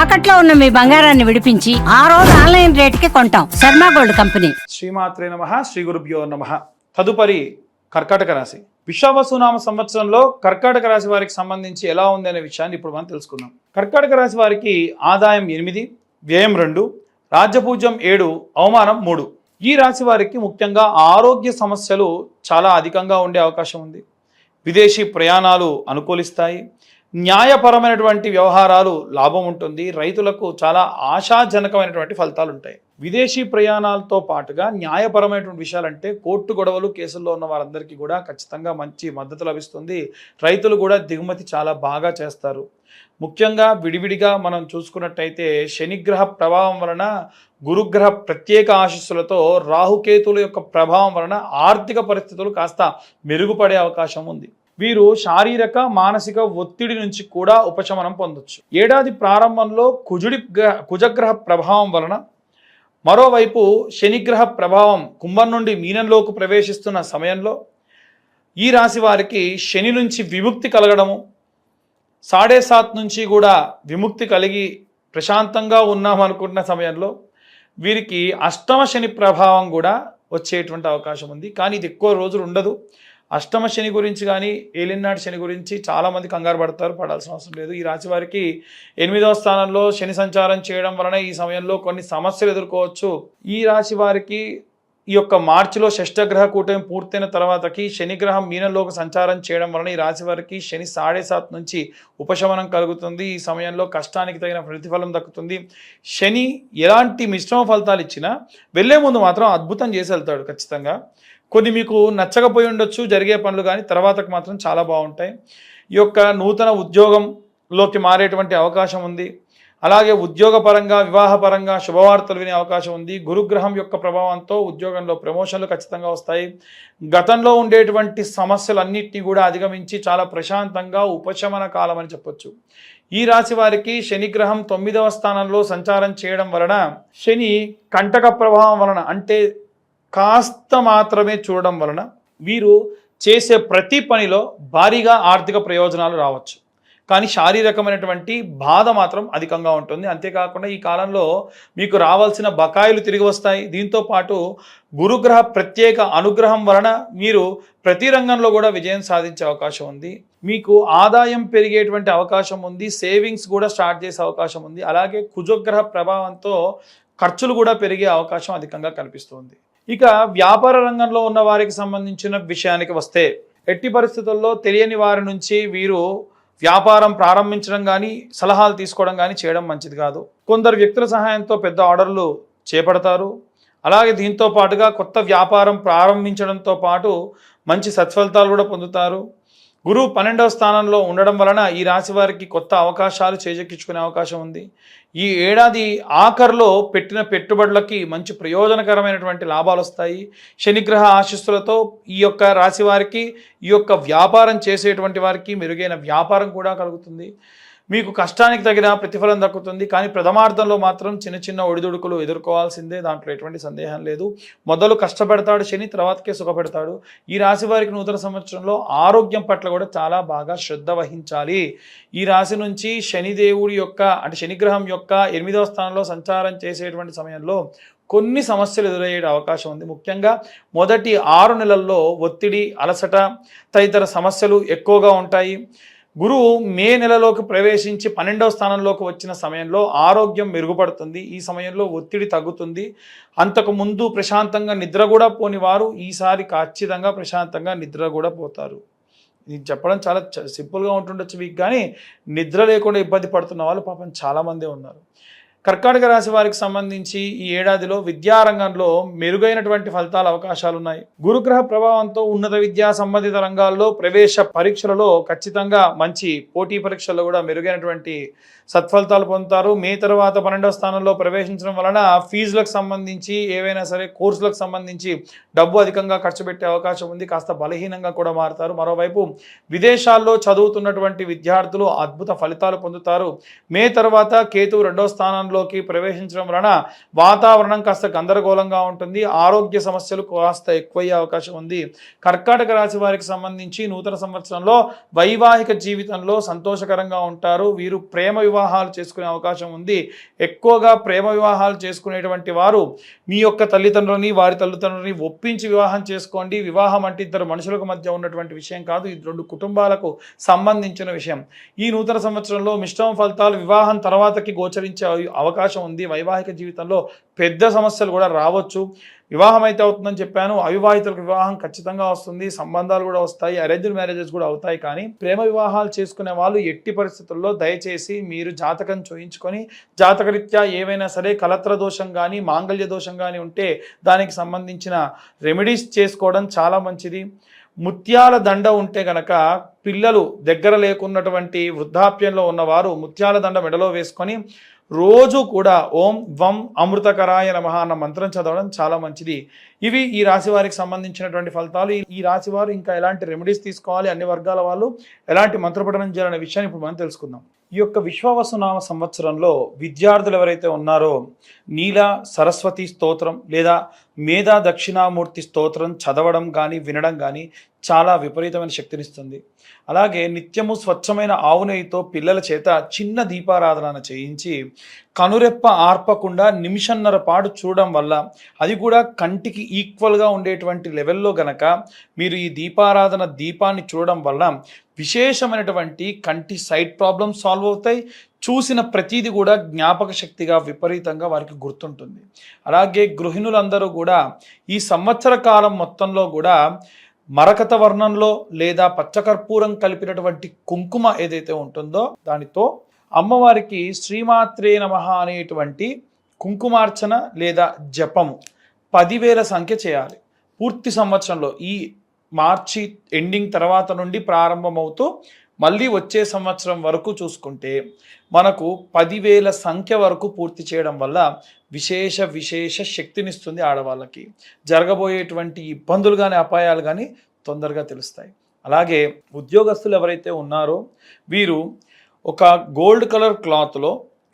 తాకట్లో ఉన్న మీ బంగారాన్ని విడిపించి ఆ రోజు ఆన్లైన్ రేటుకి కొంటాం. Sharma gold company. శ్రీమాత్రే నమః. శ్రీ గురుభ్యో నమః. తదుపరి కర్కాటక రాశి. విశ్వావసునామ సంవత్సరంలో కర్కాటక రాశి వారికి సంబంధించి ఎలా ఉంది అనే విషయాన్ని ఇప్పుడు మనం తెలుసుకుందాం. కర్కాటక రాశి వారికి ఆదాయం 8, వ్యయం 2, రాజ్యపూజ్యం 7, అవమానం 3. ఈ రాశి వారికి ముఖ్యంగా ఆరోగ్య సమస్యలు చాలా అధికంగా ఉండే అవకాశం ఉంది. విదేశీ ప్రయాణాలు అనుకూలిస్తాయి. న్యాయపరమైనటువంటి వ్యవహారాలు లాభం ఉంటుంది. రైతులకు చాలా ఆశాజనకమైనటువంటి ఫలితాలు ఉంటాయి. విదేశీ ప్రయాణాలతో పాటుగా న్యాయపరమైనటువంటి విషయాలంటే కోర్టు గొడవలు కేసుల్లో ఉన్న వారందరికీ కూడా ఖచ్చితంగా మంచి మద్దతు లభిస్తుంది. రైతులు కూడా దిగుమతి చాలా బాగా చేస్తారు. ముఖ్యంగా విడివిడిగా మనం చూసుకున్నట్టయితే శనిగ్రహ ప్రభావం వలన, గురుగ్రహ ప్రత్యేక ఆశీస్సులతో, రాహుకేతుల యొక్క ప్రభావం వలన ఆర్థిక పరిస్థితులు కాస్త మెరుగుపడే అవకాశం ఉంది. వీరు శారీరక మానసిక ఒత్తిడి నుంచి కూడా ఉపశమనం పొందొచ్చు. ఏడాది ప్రారంభంలో కుజగ్రహ ప్రభావం వలన, మరోవైపు శనిగ్రహ ప్రభావం కుంభం నుండి మీనంలోకి ప్రవేశిస్తున్న సమయంలో ఈ రాశి వారికి శని నుంచి విముక్తి కలగడము, 7.5 నుంచి కూడా విముక్తి కలిగి ప్రశాంతంగా ఉన్నామనుకుంటున్న సమయంలో వీరికి అష్టమ శని ప్రభావం కూడా వచ్చేటువంటి అవకాశం ఉంది. కానీ ఇది ఎక్కువ రోజులు ఉండదు. అష్టమ శని గురించి కానీ ఏలినాటి శని గురించి చాలామంది కంగారు పడాల్సిన అవసరం లేదు. ఈ రాశి వారికి 8వ స్థానంలో శని సంచారం చేయడం వలన ఈ సమయంలో కొన్ని సమస్యలు ఎదుర్కోవచ్చు. ఈ రాశి వారికి ఈ యొక్క మార్చిలో షష్టగ్రహ కూటమి పూర్తయిన తర్వాతకి శనిగ్రహం మీనంలోకి సంచారం చేయడం వలన ఈ రాశి వారికి శని 7.5 నుంచి ఉపశమనం కలుగుతుంది. ఈ సమయంలో కష్టానికి తగిన ప్రతిఫలం దక్కుతుంది. శని ఎలాంటి మిశ్రమ ఫలితాలు ఇచ్చినా వెళ్ళే ముందు మాత్రం అద్భుతం చేసి వెళ్తాడు ఖచ్చితంగా. కొన్ని మీకు నచ్చకపోయి ఉండొచ్చు జరిగే పనులు, కానీ తర్వాతకు మాత్రం చాలా బాగుంటాయి. ఈ యొక్క నూతన ఉద్యోగంలోకి మారేటువంటి అవకాశం ఉంది. అలాగే ఉద్యోగపరంగా, వివాహపరంగా శుభవార్తలు వినే అవకాశం ఉంది. గురుగ్రహం యొక్క ప్రభావంతో ఉద్యోగంలో ప్రమోషన్లు ఖచ్చితంగా వస్తాయి. గతంలో ఉండేటువంటి సమస్యలన్నింటినీ కూడా అధిగమించి చాలా ప్రశాంతంగా ఉపశమన కాలం అని చెప్పొచ్చు. ఈ రాశి వారికి శనిగ్రహం 9వ స్థానంలో సంచారం చేయడం వలన, శని కంటక ప్రభావం వలన అంటే కాస్త మాత్రమే చూడడం వలన వీరు చేసే ప్రతి పనిలో భారీగా ఆర్థిక ప్రయోజనాలు రావచ్చు. కానీ శారీరకమైనటువంటి బాధ మాత్రం అధికంగా ఉంటుంది. అంతేకాకుండా ఈ కాలంలో మీకు రావాల్సిన బకాయిలు తిరిగి వస్తాయి. దీంతోపాటు గురుగ్రహ ప్రత్యేక అనుగ్రహం వలన మీరు ప్రతి రంగంలో కూడా విజయం సాధించే అవకాశం ఉంది. మీకు ఆదాయం పెరిగేటువంటి అవకాశం ఉంది. సేవింగ్స్ కూడా స్టార్ట్ చేసే అవకాశం ఉంది. అలాగే కుజగ్రహ ప్రభావంతో ఖర్చులు కూడా పెరిగే అవకాశం అధికంగా కనిపిస్తుంది. ఇక వ్యాపార రంగంలో ఉన్న వారికి సంబంధించిన విషయానికి వస్తే, ఎట్టి పరిస్థితుల్లో తెలియని వారి నుంచి వీరు వ్యాపారం ప్రారంభించడం కానీ, సలహాలు తీసుకోవడం కానీ చేయడం మంచిది కాదు. కొందరు వ్యక్తుల సహాయంతో పెద్ద ఆర్డర్లు చేపడతారు. అలాగే దీంతో పాటుగా కొత్త వ్యాపారం ప్రారంభించడంతో పాటు మంచి సత్ఫలితాలు కూడా పొందుతారు. గురువు 12వ స్థానంలో ఉండడం వలన ఈ రాశి వారికి కొత్త అవకాశాలు చేజెక్కించుకునే అవకాశం ఉంది. ఈ ఏడాది ఆఖరిలో పెట్టిన పెట్టుబడులకి మంచి ప్రయోజనకరమైనటువంటి లాభాలు వస్తాయి. శనిగ్రహ ఆశీస్సులతో ఈ యొక్క రాశి వారికి, ఈ యొక్క వ్యాపారం చేసేటువంటి వారికి మెరుగైన వ్యాపారం కూడా కలుగుతుంది. మీకు కష్టానికి తగిన ప్రతిఫలం దక్కుతుంది. కానీ ప్రథమార్థంలో మాత్రం చిన్న చిన్న ఒడిదుడుకులు ఎదుర్కోవాల్సిందే, దాంట్లో ఎటువంటి సందేహం లేదు. మొదలు కష్టపెడతాడు శని, తర్వాతకే సుఖపెడతాడు. ఈ రాశి వారికి నూతన సంవత్సరంలో ఆరోగ్యం పట్ల కూడా చాలా బాగా శ్రద్ధ వహించాలి. ఈ రాశి నుంచి శనిదేవుడి యొక్క అంటే శనిగ్రహం యొక్క 8వ స్థానంలో సంచారం చేసేటువంటి సమయంలో కొన్ని సమస్యలు ఎదురయ్యే అవకాశం ఉంది. ముఖ్యంగా మొదటి 6 నెలల్లో ఒత్తిడి, అలసట తదితర సమస్యలు ఎక్కువగా ఉంటాయి. గురువు మే నెలలోకి ప్రవేశించి 12వ స్థానంలోకి వచ్చిన సమయంలో ఆరోగ్యం మెరుగుపడుతుంది. ఈ సమయంలో ఒత్తిడి తగ్గుతుంది. అంతకుముందు ప్రశాంతంగా నిద్ర కూడా పోని వారు ఈసారి ఖచ్చితంగా ప్రశాంతంగా నిద్ర కూడా పోతారు. ఇది చెప్పడం చాలా సింపుల్గా ఉంటుండొచ్చు మీకు, కానీ నిద్ర లేకుండా ఇబ్బంది పడుతున్న వాళ్ళు పాపం చాలామందే ఉన్నారు. కర్కాటక రాశి వారికి సంబంధించి ఈ ఏడాదిలో విద్యారంగంలో మెరుగైనటువంటి ఫలితాల అవకాశాలు ఉన్నాయి. గురుగ్రహ ప్రభావంతో ఉన్నత విద్యా సంబంధిత రంగాల్లో ప్రవేశ పరీక్షలలో ఖచ్చితంగా మంచి పోటీ పరీక్షల్లో కూడా మెరుగైనటువంటి సత్ఫలితాలు పొందుతారు. మే తర్వాత 12వ స్థానంలో ప్రవేశించడం వలన ఫీజులకు సంబంధించి ఏవైనా సరే కోర్సులకు సంబంధించి డబ్బు అధికంగా ఖర్చు పెట్టే అవకాశం ఉంది. కాస్త బలహీనంగా కూడా మారుతారు. మరోవైపు విదేశాల్లో చదువుతున్నటువంటి విద్యార్థులు అద్భుత ఫలితాలు పొందుతారు. మే తర్వాత కేతువు 2వ స్థానంలో స్థానంలోకి ప్రవేశించడం వలన వాతావరణం కాస్త గందరగోళంగా ఉంటుంది, ఆరోగ్య సమస్యలు కాస్త ఎక్కువయ్యే అవకాశం ఉంది. కర్కాటక రాశి వారికి సంబంధించి నూతన సంవత్సరంలో వైవాహిక జీవితంలో సంతోషకరంగా ఉంటారు. వీరు ప్రేమ వివాహాలు చేసుకునే అవకాశం ఉంది. ఎక్కువగా ప్రేమ వివాహాలు చేసుకునేటువంటి వారు మీ యొక్క తల్లిదండ్రులని వారి తల్లిదండ్రులని ఒప్పించి వివాహం చేసుకోండి. వివాహం అంటే ఇద్దరు మనుషులకు మధ్య ఉన్నటువంటి విషయం కాదు, ఇది రెండు కుటుంబాలకు సంబంధించిన విషయం. ఈ నూతన సంవత్సరంలో మిశ్రమ ఫలితాలు వివాహం తర్వాతకి గోచరించే అవకాశం ఉంది. వైవాహిక జీవితంలో పెద్ద సమస్యలు కూడా రావచ్చు. వివాహం అయితే అవుతుందని చెప్పాను, అవివాహితులకు వివాహం ఖచ్చితంగా వస్తుంది, సంబంధాలు కూడా వస్తాయి, అరేంజ్డ్ మ్యారేజెస్ కూడా అవుతాయి. కానీ ప్రేమ వివాహాలు చేసుకునే వాళ్ళు ఎట్టి పరిస్థితుల్లో దయచేసి మీరు జాతకం చూయించుకొని జాతకరీత్యా ఏవైనా సరే కలత్ర దోషం కానీ మాంగళ్య దోషం కానీ ఉంటే దానికి సంబంధించిన రెమెడీస్ చేసుకోవడం చాలా మంచిది. ముత్యాల దండ ఉంటే గనక పిల్లలు దగ్గర లేకున్నటువంటి వృద్ధాప్యంలో ఉన్నవారు ముత్యాల దండ మెడలో వేసుకొని రోజు కూడా ఓం వం అమృతకరాయ నమః అన్న మంత్రం చదవడం చాలా మంచిది. ఇవి ఈ రాశి వారికి సంబంధించినటువంటి ఫలితాలు. ఈ రాశి వారు ఇంకా ఎలాంటి రెమెడీస్ తీసుకోవాలి, అన్ని వర్గాల వాళ్ళు ఎలాంటి మంత్రపఠనం చేయాలనే విషయాన్ని ఇప్పుడు మనం తెలుసుకుందాం. ఈ యొక్క విశ్వావసునామ సంవత్సరంలో విద్యార్థులు ఎవరైతే ఉన్నారో నీల సరస్వతి స్తోత్రం లేదా మేధా దక్షిణామూర్తి స్తోత్రం చదవడం కానీ వినడం కానీ చాలా విపరీతమైన శక్తినిస్తుంది. అలాగే నిత్యము స్వచ్ఛమైన ఆవు నెయ్యితో పిల్లల చేత చిన్న దీపారాధన చేయించి కనురెప్ప ఆర్పకుండా నిమిషన్నర పాటు చూడడం వల్ల, అది కూడా కంటికి ఈక్వల్గా ఉండేటువంటి లెవెల్లో గనక మీరు ఈ దీపాన్ని చూడడం వల్ల విశేషమైనటువంటి కంటి సైట్ ప్రాబ్లమ్స్ సాల్వ్ అవుతాయి. చూసిన ప్రతీది కూడా జ్ఞాపక శక్తిగా విపరీతంగా వారికి గుర్తుంటుంది. అలాగే గృహిణులందరూ కూడా ఈ సంవత్సర కాలం మొత్తంలో కూడా మరకత వర్ణంలో లేదా పచ్చకర్పూరం కలిపినటువంటి కుంకుమ ఏదైతే ఉంటుందో దానితో అమ్మవారికి శ్రీమాత్రే నమః అనేటువంటి కుంకుమార్చన లేదా జపము 10,000 సంఖ్య చేయాలి. పూర్తి సంవత్సరంలో ఈ మార్చి ఎండింగ్ తర్వాత నుండి ప్రారంభమవుతూ మళ్ళీ వచ్చే సంవత్సరం వరకు చూసుకుంటే మనకు 10,000 సంఖ్య వరకు పూర్తి చేయడం వల్ల విశేష శక్తినిస్తుంది. ఆడవాళ్ళకి జరగబోయేటువంటి ఇబ్బందులు కానీ అపాయాలు కానీ తొందరగా తెలుస్తాయి. అలాగే ఉద్యోగస్తులు ఎవరైతే ఉన్నారో వీరు ఒక గోల్డ్ కలర్ క్లాత్లో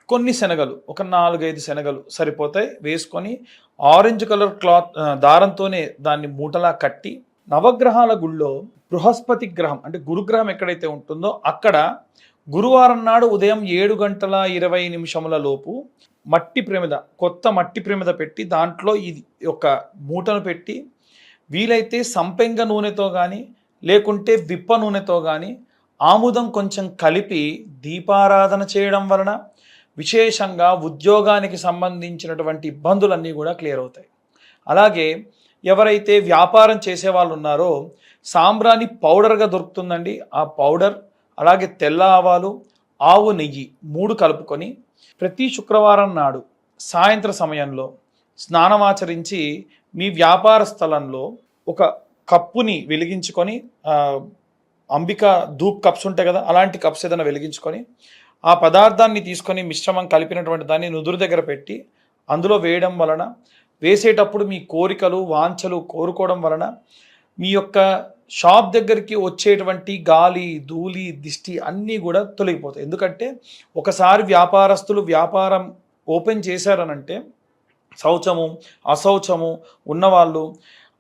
కొన్ని శనగలు, ఒక 4-5 శనగలు సరిపోతాయి, వేసుకొని ఆరెంజ్ కలర్ క్లాత్ దారంతోనే దాన్ని మూటలా కట్టి నవగ్రహాల గుళ్ళో బృహస్పతి గ్రహం అంటే గురుగ్రహం ఎక్కడైతే ఉంటుందో అక్కడ గురువారం నాడు ఉదయం 7:20 లోపు మట్టి ప్రమిద, కొత్త మట్టి ప్రమిద పెట్టి దాంట్లో ఇది ఒక మూటను పెట్టి వీలైతే సంపెంగ నూనెతో కానీ లేకుంటే విప్ప నూనెతో కానీ ఆముదం కొంచెం కలిపి దీపారాధన చేయడం వలన విశేషంగా ఉద్యోగానికి సంబంధించినటువంటి ఇబ్బందులన్నీ కూడా క్లియర్ అవుతాయి. అలాగే ఎవరైతే వ్యాపారం చేసే వాళ్ళు ఉన్నారో సాంబ్రాణి పౌడర్గా దొరుకుతుందండి. ఆ పౌడర్ అలాగే తెల్ల ఆవాలు, ఆవు నెయ్యి 3 కలుపుకొని ప్రతి శుక్రవారం నాడు సాయంత్ర సమయంలో స్నానమాచరించి మీ వ్యాపార స్థలంలో ఒక కప్పుని వెలిగించుకొని, అంబికా ధూప్ కప్స్ ఉంటాయి కదా, అలాంటి కప్స్ ఏదైనా వెలిగించుకొని ఆ పదార్థాన్ని తీసుకొని మిశ్రమం కలిపినటువంటి దాన్ని నుదురు దగ్గర పెట్టి అందులో వేయడం వలన, వేసేటప్పుడు మీ కోరికలు వాంఛలు కోరుకోవడం వలన మీ యొక్క షాప్ దగ్గరికి వచ్చేటువంటి గాలి ధూళి దిష్టి అన్నీ కూడా తొలగిపోతాయి. ఎందుకంటే ఒకసారి వ్యాపారస్తులు వ్యాపారం ఓపెన్ చేశారనంటే శౌచము అశౌచము ఉన్నవాళ్ళు,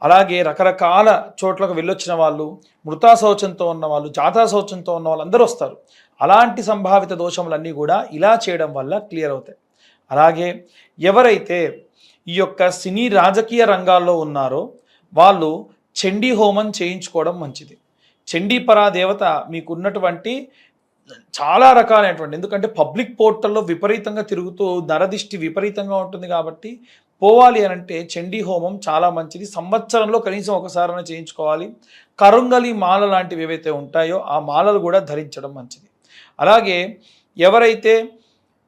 అలాగే రకరకాల చోట్లకు వెళ్ళొచ్చిన వాళ్ళు, మృతా శౌచంతో ఉన్నవాళ్ళు, జాతా శౌచంతో ఉన్న వాళ్ళు అందరూ వస్తారు. అలాంటి సంభావిత దోషములన్నీ కూడా ఇలా చేయడం వల్ల క్లియర్ అవుతాయి. అలాగే ఎవరైతే ఈ యొక్క సినీ రాజకీయ రంగాల్లో ఉన్నారో వాళ్ళు చండీ హోమం చేయించుకోవడం మంచిది. చండీ పరాదేవత మీకున్నటువంటి చాలా రకాలైనటువంటి, ఎందుకంటే పబ్లిక్ పోర్టల్లో విపరీతంగా తిరుగుతూ నరదిష్టి విపరీతంగా ఉంటుంది కాబట్టి పోవాలి అనంటే చండీ హోమం చాలా మంచిది. సంవత్సరంలో కనీసం ఒకసారైనా చేయించుకోవాలి. కరుంగలి మాల లాంటివి ఏవైతే ఉంటాయో ఆ మాలలు కూడా ధరించడం మంచిది. అలాగే ఎవరైతే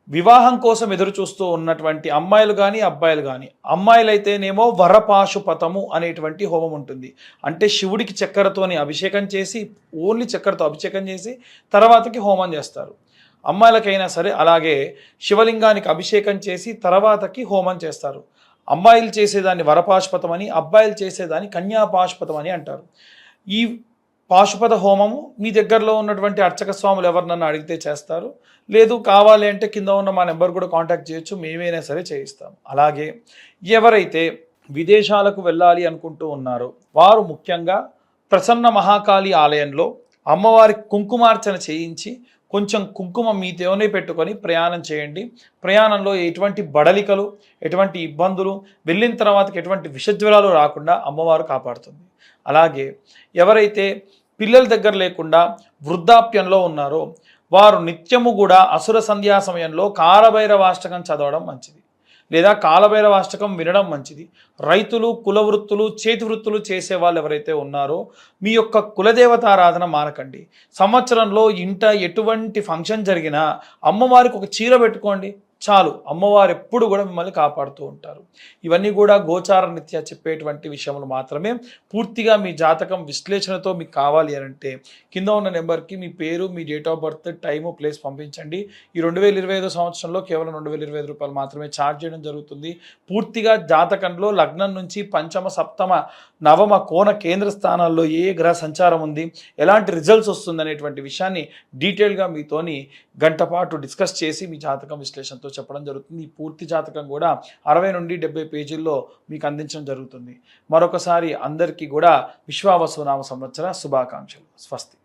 వివాహం కోసం ఎదురు చూస్తూ ఉన్నటువంటి అమ్మాయిలు కానీ అబ్బాయిలు కానీ, అమ్మాయిలు అయితేనేమో వరపాశుపతము అనేటువంటి హోమం ఉంటుంది. అంటే శివుడికి చక్కెరతోని అభిషేకం చేసి, ఓన్లీ చక్కెరతో అభిషేకం చేసి తర్వాతకి హోమం చేస్తారు. అమ్మాయిలకైనా సరే అలాగే శివలింగానికి అభిషేకం చేసి తర్వాతకి హోమం చేస్తారు. అమ్మాయిలు చేసేదాన్ని వరపాశుపతం అని, అబ్బాయిలు చేసేదాన్ని కన్యాపాశుపతం అని అంటారు. ఈ పాశుపత హోమము మీ దగ్గరలో ఉన్నటువంటి అర్చక స్వాములు ఎవరినన్నా అడిగితే చేస్తారు. లేదు కావాలి అంటే కింద ఉన్న మా నెంబర్ కూడా కాంటాక్ట్ చేయొచ్చు, మేమైనా సరే చేయిస్తాం. అలాగే ఎవరైతే విదేశాలకు వెళ్ళాలి అనుకుంటూ ఉన్నారో వారు ముఖ్యంగా ప్రసన్న మహాకాళి ఆలయంలో అమ్మవారికి కుంకుమార్చన చేయించి కొంచెం కుంకుమ మీతోనే పెట్టుకొని ప్రయాణం చేయండి. ప్రయాణంలో ఎటువంటి బడలికలు, ఎటువంటి ఇబ్బందులు, వెళ్ళిన తర్వాతకి ఎటువంటి విషజ్వరాలు రాకుండా అమ్మవారు కాపాడుతుంది. అలాగే ఎవరైతే పిల్లల దగ్గర లేకుండా వృద్ధాప్యంలో ఉన్నారో వారు నిత్యము కూడా అసుర సంధ్యా సమయంలో కాలభైరవాష్టకం చదవడం మంచిది, లేదా కాలభైరవాష్టకం వినడం మంచిది. రైతులు, కుల వృత్తులు, చేతి వృత్తులు చేసే వాళ్ళు ఎవరైతే ఉన్నారో మీ యొక్క కులదేవతారాధన మానకండి. సంవత్సరంలో ఇంట ఎటువంటి ఫంక్షన్ జరిగినా అమ్మవారికి ఒక చీర పెట్టుకోండి చాలు, అమ్మవారు ఎప్పుడు కూడా మిమ్మల్ని కాపాడుతూ ఉంటారు. ఇవన్నీ కూడా గోచార రీత్యా చెప్పేటువంటి విషయములు మాత్రమే. పూర్తిగా మీ జాతకం విశ్లేషణతో మీకు కావాలి అని అంటే కింద ఉన్న నెంబర్కి మీ పేరు, మీ date of birth, time, place పంపించండి. ఈ 2025 సంవత్సరంలో కేవలం 2025 రూపాయలు మాత్రమే ఛార్జ్ చేయడం జరుగుతుంది. పూర్తిగా జాతకంలో లగ్నం నుంచి పంచమ, సప్తమ, నవమ, కోణ కేంద్ర స్థానాల్లో ఏ గ్రహ సంచారం ఉంది, ఎలాంటి రిజల్ట్స్ వస్తుంది అనేటువంటి విషయాన్ని డీటెయిల్గా మీతోని గంట పాటు డిస్కస్ చేసి మీ జాతకం విశ్లేషణతో చెప్పడం జరుగుతుంది. ఈ పూర్తి జాతకం కూడా 60 నుండి 70 పేజీల్లో మీకు అందించడం జరుగుతుంది. మరొకసారి అందరికీ కూడా విశ్వావసునామ సంవత్సర శుభాకాంక్షలు. స్వస్తి.